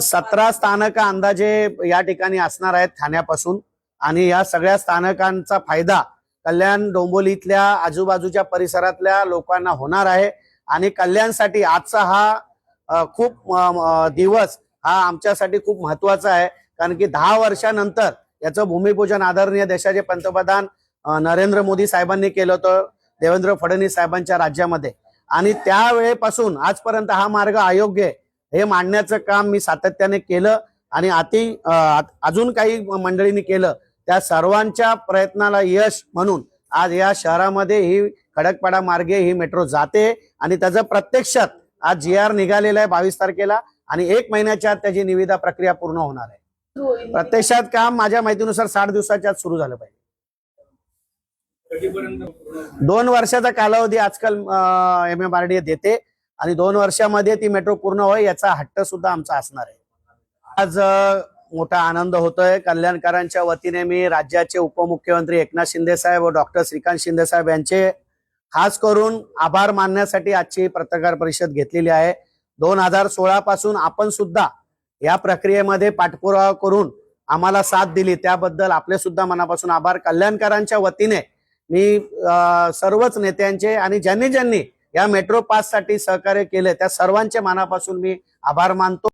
17 स्थानक अंदाजे या ठिकाणी असणार आहेत ठाण्यापासून आणि या सगळ्या स्थानकांचा फायदा कल्याण डोंबिवलीतल्या आजूबाजूच्या परिसरातल्या लोकांना होणार आहे। आणि कल्याणसाठी आजचा हा खूप दिवस हा आमच्यासाठी खूप महत्त्वाचा आहे, कारण की 10 वर्षानंतर याचं भूमिपूजन आदरणीय देशाचे पंतप्रधान नरेंद्र मोदी साहेबांनी केलं होतं देवेंद्र फडणवीस साहेबांच्या राज्यामध्ये। आणि त्यावेळेपासून आजपर्यंत हा मार्ग अयोग्य आहे हे मांडण्याचं काम मी सातत्याने केलं आणि अजून काही मंडळींनी केलं। त्या सर्वांच्या प्रयत्नाला यश म्हणून आज या शहरामध्ये ही खडकपाडा मार्गे ही मेट्रो जाते आणि त्याचं प्रत्यक्षात आज GR निघालेला आहे 22 तारखेला आणि 1 महिन्याच्या आत त्याची निविदा प्रक्रिया पूर्ण होणार आहे। प्रत्यक्षात काम माझ्या माहितीनुसार 60 दिवसाच्या आत सुरू झालं पाहिजे। 2 वर्षाचा कालावधी आजकाल MMRDA देते आणि 2 वर्षामध्ये ती मेट्रो पूर्ण होईल याचा हट्ट सुद्धा आमचा असणार आहे। आज मोठा आनंद होतोय। कल्याणकरांच्या वतीने मी राज्याचे उपमुख्यमंत्री एकनाथ शिंदे साहेब व डॉक्टर श्रीकांत शिंदे साहेब यांचे खास करून आभार मानण्यासाठी आजची पत्रकार परिषद घेतलेली आहे। 2016 पासून आपण सुद्धा या प्रक्रियेमध्ये पाठपुरावा करून आम्हाला साथ दिली त्याबद्दल आपले सुद्धा मनापासून आभार। कल्याणकरांच्या वतीने मी सर्वच नेत्यांचे आणि ज्यांनी या मेट्रो पाससाठी सहकार्य केले त्या सर्वांचे मनापासून मी आभार मानतो।